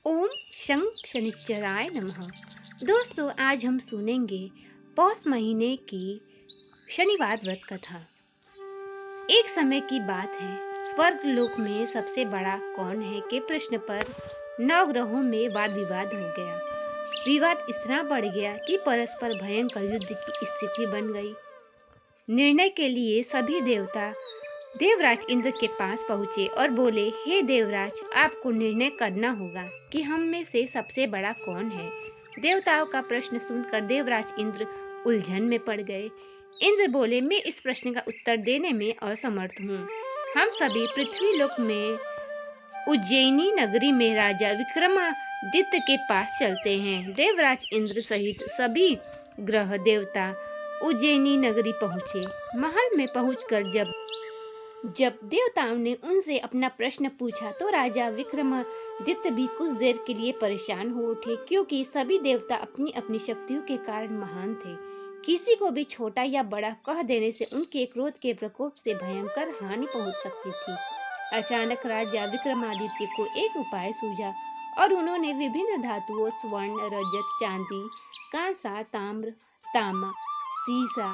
ओम शं शनिश्चराय नमः। दोस्तों, आज हम सुनेंगे पौष महीने की शनिवार व्रत कथा। एक समय की बात है, स्वर्ग लोक में सबसे बड़ा कौन है के प्रश्न पर नवग्रहों में वाद विवाद हो गया। विवाद इतना बढ़ गया कि परस्पर भयंकर युद्ध की स्थिति बन गई। निर्णय के लिए सभी देवता देवराज इंद्र के पास पहुँचे और बोले, हे देवराज, आपको निर्णय करना होगा कि हम में से सबसे बड़ा कौन है। देवताओं का प्रश्न सुनकर देवराज इंद्र उलझन में पड़ गए। इंद्र बोले, मैं इस प्रश्न का उत्तर देने में असमर्थ हूँ। हम सभी पृथ्वी लोक में उज्जैनी नगरी में राजा विक्रमादित्य के पास चलते हैं। देवराज इंद्र सहित सभी ग्रह देवता उज्जैनी नगरी पहुँचे। महल में पहुंचकर जब देवताओं ने उनसे अपना प्रश्न पूछा तो राजा विक्रमादित्य भी कुछ देर के लिए परेशान हो उठे, क्योंकि सभी देवता अपनी अपनी शक्तियों के कारण महान थे। किसी को भी छोटा या बड़ा कह देने से उनके क्रोध के प्रकोप से भयंकर हानि पहुंच सकती थी। अचानक राजा विक्रमादित्य को एक उपाय सूझा और उन्होंने विभिन्न धातुओं स्वर्ण, रजत, चांदी, कांसा, ताम्र, तांबा, सीसा,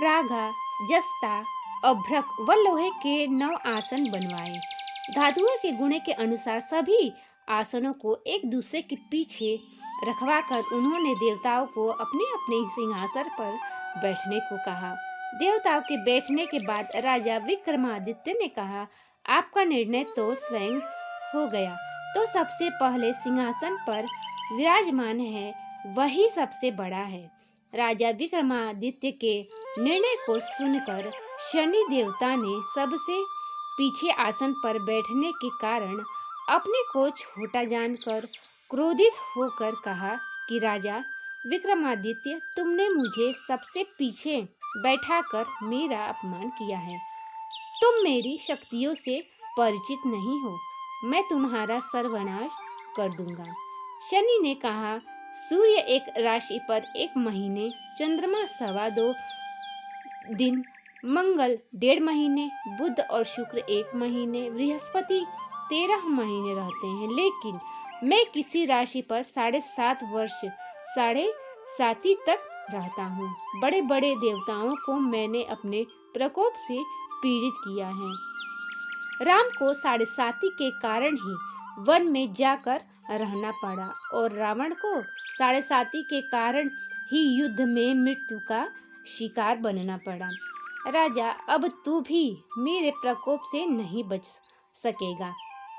रागा, जस्ता, अभ्रक व लोहे के 9 आसन बनवाए। धातुओं के गुण के अनुसार सभी आसनों को एक दूसरे के पीछे रखवाकर उन्होंने देवताओं को अपने अपने सिंहासन पर बैठने को कहा। देवताओं के बैठने के बाद राजा विक्रमादित्य ने कहा, आपका निर्णय तो स्वयं हो गया, तो सबसे पहले सिंहासन पर विराजमान है वही सबसे बड़ा है। राजा विक्रमादित्य के निर्णय को सुनकर शनि देवता ने सबसे पीछे आसन पर बैठने के कारण अपने को छोटा जानकर क्रोधित होकर कहा कि राजा विक्रमादित्य, तुमने मुझे सबसे पीछे बैठाकर मेरा अपमान किया है। तुम मेरी शक्तियों से परिचित नहीं हो। मैं तुम्हारा सर्वनाश कर दूंगा। शनि ने कहा, सूर्य एक राशि पर 1 महीने, चंद्रमा 2.25 दिन, मंगल 1.5 महीने, बुध और शुक्र 1 महीने, बृहस्पति 13 महीने रहते हैं, लेकिन मैं किसी राशि पर 7.5 वर्ष 7.5 तक रहता हूँ। बड़े बड़े देवताओं को मैंने अपने प्रकोप से पीड़ित किया है। राम को 7.5 के कारण ही वन में जाकर रहना पड़ा और रावण को 7.5 के कारण ही युद्ध में मृत्यु का शिकार बनना पड़ा। राजा, अब तू भी मेरे प्रकोप से नहीं बच सकेगा।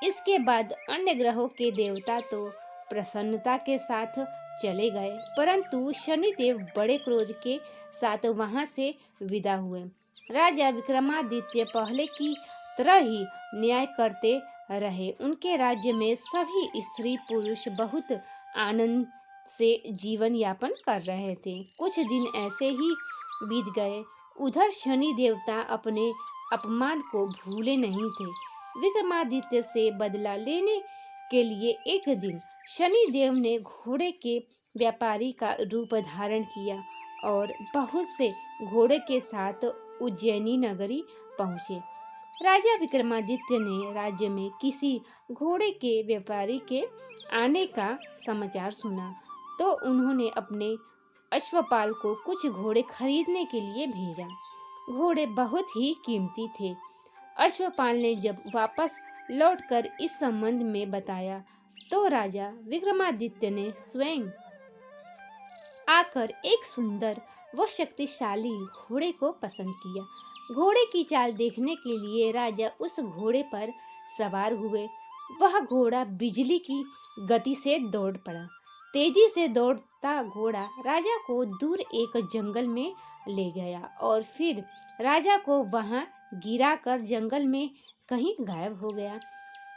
इसके बाद अन्य ग्रहों के देवता तो प्रसन्नता के साथ चले गए, परंतु शनिदेव बड़े क्रोध के साथ वहां से विदा हुए। राजा विक्रमादित्य पहले की तरह ही न्याय करते रहे। उनके राज्य में सभी स्त्री पुरुष बहुत आनंद से जीवन यापन कर रहे थे। कुछ दिन ऐसे ही बीत गए। उधर शनि देवता अपने अपमान को भूले नहीं थे। विक्रमादित्य से बदला लेने के लिए एक दिन शनि देव ने घोड़े के व्यापारी का रूप धारण किया और बहुत से घोड़े के साथ उज्जैनी नगरी पहुँचे। राजा विक्रमादित्य ने राज्य में किसी घोड़े के व्यापारी के आने का समाचार सुना तो उन्होंने अपने अश्वपाल को कुछ घोड़े खरीदने के लिए भेजा। घोड़े बहुत ही कीमती थे। अश्वपाल ने जब वापस लौटकर इस संबंध में बताया तो राजा विक्रमादित्य ने स्वयं आकर एक सुंदर व शक्तिशाली घोड़े को पसंद किया। घोड़े की चाल देखने के लिए राजा उस घोड़े पर सवार हुए। वह घोड़ा बिजली की गति से दौड़ पड़ा। तेजी से दौड़ता घोड़ा राजा को दूर एक जंगल में ले गया और फिर राजा को वहां गिराकर जंगल में कहीं गायब हो गया।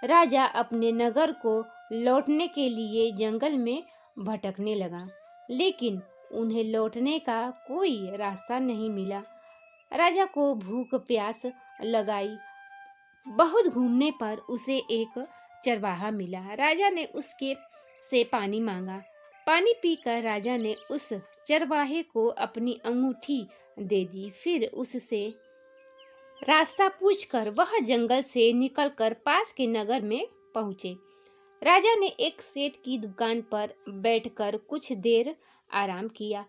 राजा अपने नगर को लौटने के लिए जंगल में भटकने लगा, लेकिन उन्हें लौटने का कोई रास्ता नहीं मिला। राजा को भूख प्यास लगाई। बहुत घूमने पर उसे एक चरवाहा मिला। राजा ने उसके से पानी मांगा। पानी पीकर राजा ने उस चरवाहे को अपनी अंगूठी दे दी। फिर उससे रास्ता पूछकर वह जंगल से निकलकर पास के नगर में पहुँचे। राजा ने एक सेठ की दुकान पर बैठकर कुछ देर आराम किया।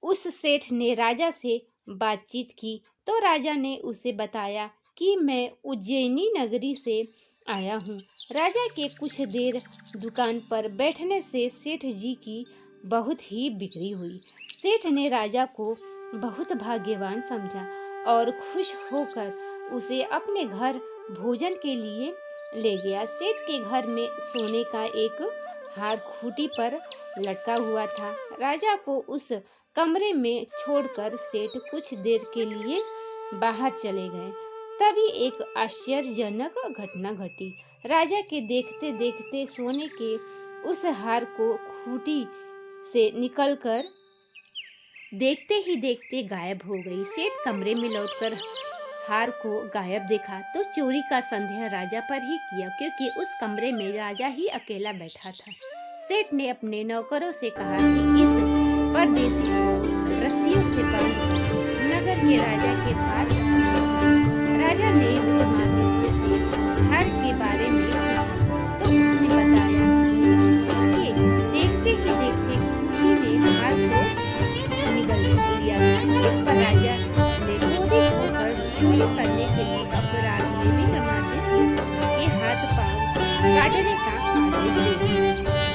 उस सेठ ने राजा से बातचीत की तो राजा ने उसे बताया कि मैं उज्जैनी नगरी से आया हूँ। राजा के कुछ देर दुकान पर बैठने से सेठ जी की बहुत ही बिक्री हुई। सेठ ने राजा को बहुत भाग्यवान समझा और खुश होकर उसे अपने घर भोजन के लिए ले गया। सेठ के घर में सोने का एक हार खूंटी पर लटका हुआ था। राजा को उस कमरे में छोड़कर सेठ कुछ देर के लिए बाहर चले गए। तभी एक आश्चर्यजनक घटना घटी। राजा के देखते देखते सोने के उस हार को खूंटी से निकलकर देखते ही देखते गायब हो गई। सेठ कमरे में लौटकर हार को गायब देखा तो चोरी का संदेह राजा पर ही किया, क्योंकि उस कमरे में राजा ही अकेला बैठा था। सेठ ने अपने नौकरों से कहा कि इस परदेसी को रस्सियों से बांधकर नगर के राजा के पास ले चलो। राजा ने विक्रमादित्य से हार के बारे में पूछा तो उसने बताया कि उसके देखते ही देखते खूंटी ने हार को निगल लिया था। इस पर राजा ने क्रोधित होकर चोरी करने के लिए अपराध में विक्रमादित्य के हाथ पांव काटने का आदेश दे दिया।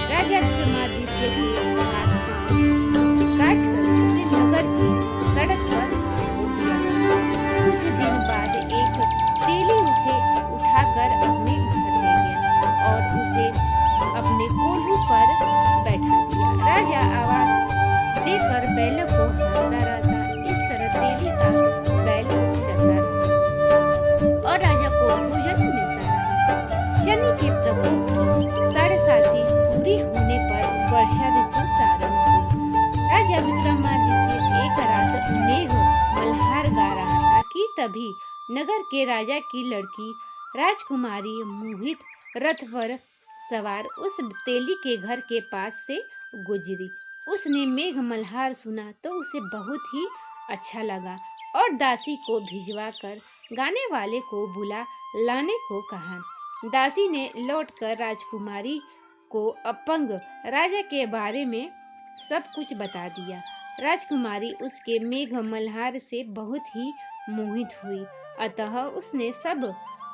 राजा विक्रमादित्य के हाथ पांव काटकर उसे नगर की सड़क पर छोड़ दिया। कुछ दिन बाद एक तेली उसे उठाकर अपने घर ले गया और उसे अपने कोल्हू पर बैठा दिया। राजा आवाज देकर बैल को हाँकता रहता। इस तरह तेली का बैल चलता रहा और राजा को भोजन मिलता रहा। शनि के प्रकोप की 7.5 पूरी होने पर वर्षा ऋतु प्रारंभ हुई। राजा विक्रमादित्य एक रात मेघ मल्हार गा रहा था कि तभी नगर के राजा की लड़की राजकुमारी मोहित रथ पर सवार उस तेली के घर के पास से गुजरी। उसने मेघ मल्हार सुना तो उसे बहुत ही अच्छा लगा और दासी को भिजवाकर गाने वाले को बुला लाने को कहा। दासी ने लौटकर राजकुमारी को अपंग राजा के बारे में सब कुछ बता दिया। राजकुमारी उसके मेघ मल्हार से बहुत ही मोहित हुई, अतः उसने सब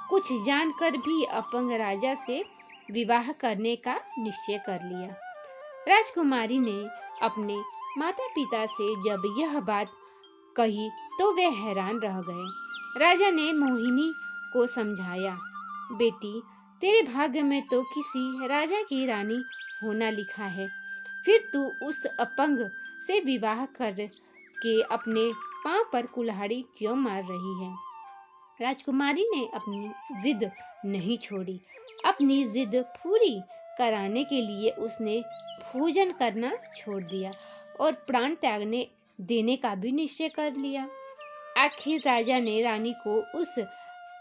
कुछ जानकर भी अपंग राजा से विवाह करने का निश्चय कर लिया। राजकुमारी ने अपने माता पिता से जब यह बात कही तो वे हैरान रह गए। राजा ने मोहिनी को समझाया, बेटी तेरे भाग्य में तो किसी राजा की रानी होना लिखा है, फिर तू उस अपंग से विवाह कर के अपने पांव पर कुल्हाड़ी क्यों मार रही है। राजकुमारी ने अपनी जिद नहीं छोड़ी। अपनी जिद पूरी कराने के लिए उसने भोजन करना छोड़ दिया और प्राण त्यागने देने का भी निश्चय कर लिया। आखिर राजा ने रानी को उस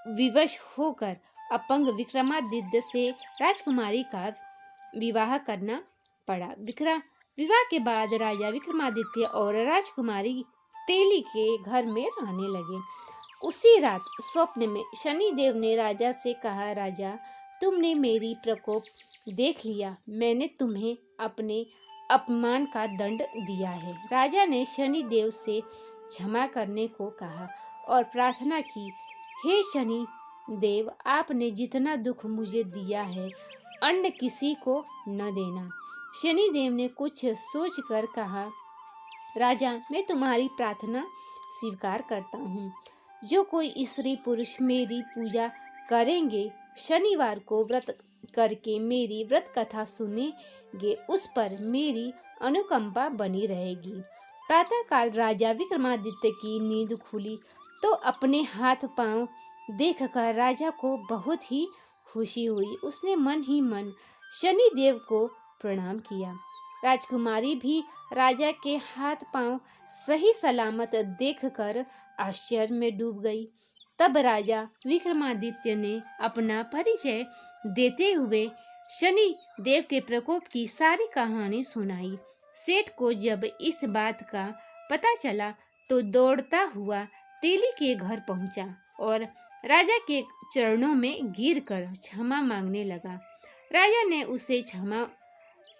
विवश होकर अपंग विक्रमादित्य से राजकुमारी का विवाह करना पड़ा। विवाह के बाद राजा विक्रमादित्य और राजकुमारी तेली के घर में रहने लगे। उसी रात स्वप्न में शनिदेव ने राजा से कहा, राजा तुमने मेरी प्रकोप देख लिया, मैंने तुम्हें अपने अपमान का दंड दिया है। राजा ने शनिदेव से क्षमा करने को कहा और प्रार्थना की, हे शनि देव, आपने जितना दुख मुझे दिया है अन्य किसी को न देना। शनिदेव ने कुछ सोचकर कहा, राजा मैं तुम्हारी प्रार्थना स्वीकार करता हूँ। जो कोई स्त्री पुरुष मेरी पूजा करेंगे, शनिवार को व्रत करके मेरी व्रत कथा सुनेंगे, उस पर मेरी अनुकंपा बनी रहेगी। प्रातःकाल राजा विक्रमादित्य की नींद खुली तो अपने हाथ पांव देखकर राजा को बहुत ही खुशी हुई। उसने मन ही मन शनि देव को प्रणाम किया। राजकुमारी भी राजा के हाथ पांव सही सलामत देखकर आश्चर्य में डूब गई। तब राजा विक्रमादित्य ने अपना परिचय देते हुए शनि देव के प्रकोप की सारी कहानी सुनाई। सेठ को जब इस बात का पता चला तो दौड़ता हुआ तेली के घर पहुंचा और राजा के चरणों में गिरकर क्षमा मांगने लगा। राजा ने उसे क्षमा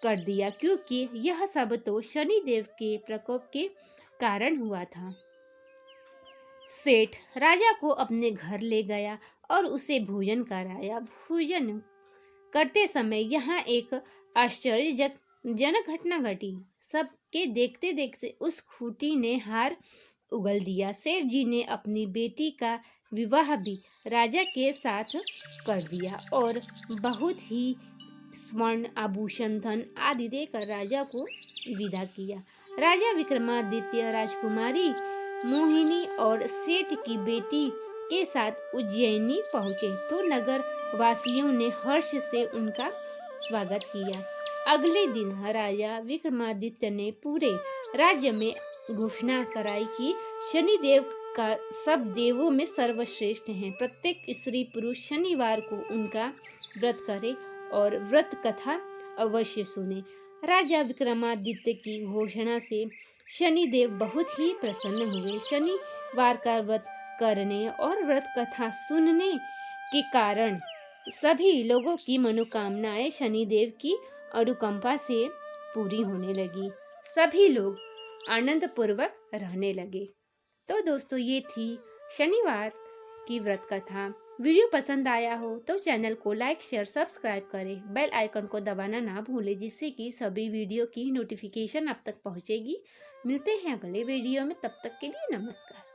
कर दिया क्योंकि यह सब तो शनिदेव के प्रकोप के कारण हुआ था। सेठ राजा को अपने घर ले गया और उसे भोजन कराया। भोजन करते समय यहाँ एक आश्चर्यजनक घटना घटी। सबके देखते देखते उस खूंटी ने हार उगल दिया। सेठ जी ने अपनी बेटी का विवाह भी राजा के साथ कर दिया और बहुत ही स्वर्ण आभूषण धन आदि देकर राजा को विदा किया। राजा विक्रमादित्य राजकुमारी मोहिनी और सेठ की बेटी के साथ उज्जैनी पहुंचे तो नगर वासियों ने हर्ष से उनका स्वागत किया। अगले दिन राजा विक्रमादित्य ने पूरे राज्य में घोषणा कराई कि शनिदेव का सब देवों में सर्वश्रेष्ठ हैं। प्रत्येक स्त्री पुरुष शनिवार को उनका व्रत करे और व्रत कथा अवश्य सुने। राजा विक्रमादित्य की घोषणा से शनिदेव बहुत ही प्रसन्न हुए। शनिवार का व्रत करने और व्रत कथा सुनने के कारण सभी लोगों की मनोकामनाएं शनिदेव की अनुकंपा से पूरी होने लगी। सभी लोग आनंद पूर्वक रहने लगे। तो दोस्तों, ये थी शनिवार की व्रत कथा। वीडियो पसंद आया हो तो चैनल को लाइक शेयर सब्सक्राइब करें। बेल आइकन को दबाना ना भूलें जिससे कि सभी वीडियो की नोटिफिकेशन आप तक पहुंचेगी। मिलते हैं अगले वीडियो में, तब तक के लिए नमस्कार।